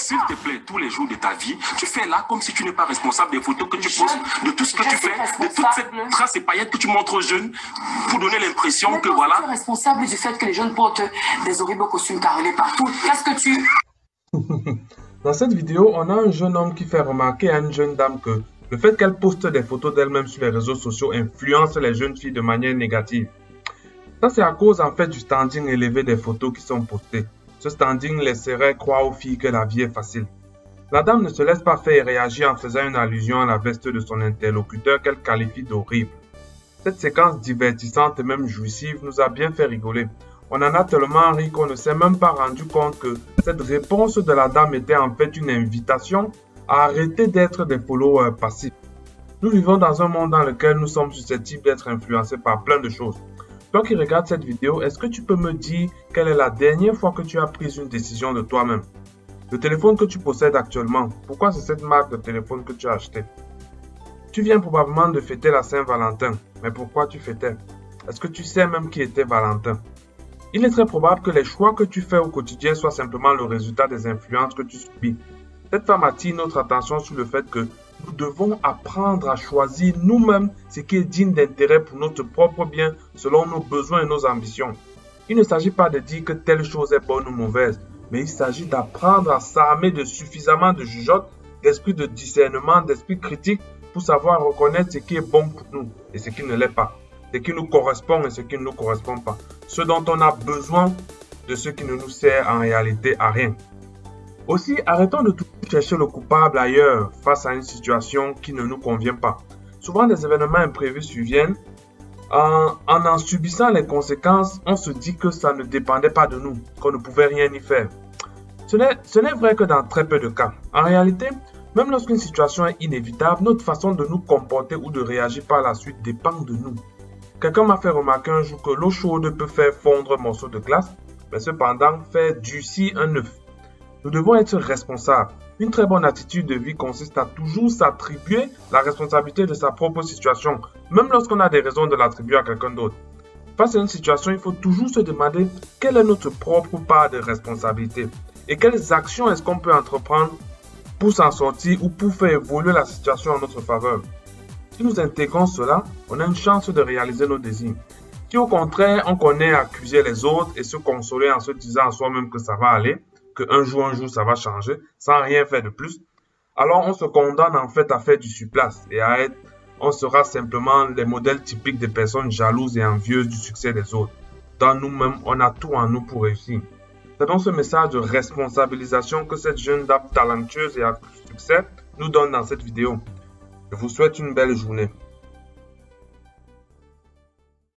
s'il te plaît, tous les jours de ta vie, tu fais là comme si tu n'es pas responsable des photos que tu poses, de tout ce que tu fais, de toute cette trace et paillettes que tu montres aux jeunes pour donner l'impression que voilà. Tu es responsable du fait que les jeunes portent des horribles costumes carrelés partout. Qu'est-ce que tu... Dans cette vidéo, on a un jeune homme qui fait remarquer à une jeune dame que le fait qu'elle poste des photos d'elle-même sur les réseaux sociaux influence les jeunes filles de manière négative. Ça, c'est à cause en fait du standing élevé des photos qui sont postées. Ce standing laisserait croire aux filles que la vie est facile. La dame ne se laisse pas faire et réagit en faisant une allusion à la veste de son interlocuteur qu'elle qualifie d'horrible. Cette séquence divertissante et même jouissive nous a bien fait rigoler. On en a tellement ri qu'on ne s'est même pas rendu compte que cette réponse de la dame était en fait une invitation à arrêter d'être des followers passifs. Nous vivons dans un monde dans lequel nous sommes susceptibles d'être influencés par plein de choses. Toi qui regardes cette vidéo, est-ce que tu peux me dire quelle est la dernière fois que tu as pris une décision de toi-même? Le téléphone que tu possèdes actuellement, pourquoi c'est cette marque de téléphone que tu as acheté? Tu viens probablement de fêter la Saint-Valentin, mais pourquoi tu fêtais? Est-ce que tu sais même qui était Valentin? Il est très probable que les choix que tu fais au quotidien soient simplement le résultat des influences que tu subis. Cette femme attire notre attention sur le fait que nous devons apprendre à choisir nous-mêmes ce qui est digne d'intérêt pour notre propre bien selon nos besoins et nos ambitions. Il ne s'agit pas de dire que telle chose est bonne ou mauvaise, mais il s'agit d'apprendre à s'armer de suffisamment de jugeote, d'esprit de discernement, d'esprit critique pour savoir reconnaître ce qui est bon pour nous et ce qui ne l'est pas, ce qui nous correspond et ce qui ne nous correspond pas, ce dont on a besoin de ce qui ne nous sert en réalité à rien. Aussi, arrêtons de toujours chercher le coupable ailleurs face à une situation qui ne nous convient pas. Souvent, des événements imprévus surviennent. En subissant les conséquences, on se dit que ça ne dépendait pas de nous, qu'on ne pouvait rien y faire. Ce n'est vrai que dans très peu de cas. En réalité, même lorsqu'une situation est inévitable, notre façon de nous comporter ou de réagir par la suite dépend de nous. Quelqu'un m'a fait remarquer un jour que l'eau chaude peut faire fondre un morceau de glace, mais cependant faire durcir un œuf. Nous devons être responsables. Une très bonne attitude de vie consiste à toujours s'attribuer la responsabilité de sa propre situation, même lorsqu'on a des raisons de l'attribuer à quelqu'un d'autre. Face à une situation, il faut toujours se demander quelle est notre propre part de responsabilité et quelles actions est-ce qu'on peut entreprendre pour s'en sortir ou pour faire évoluer la situation en notre faveur. Si nous intégrons cela, on a une chance de réaliser nos désirs. Si au contraire, on connaît accuser les autres et se consoler en se disant à soi-même que ça va aller, qu'un jour ça va changer, sans rien faire de plus, alors on se condamne en fait à faire du surplace et on sera simplement les modèles typiques des personnes jalouses et envieuses du succès des autres. Dans nous-mêmes, on a tout en nous pour réussir. C'est donc ce message de responsabilisation que cette jeune dame talentueuse et à succès nous donne dans cette vidéo. Je vous souhaite une belle journée.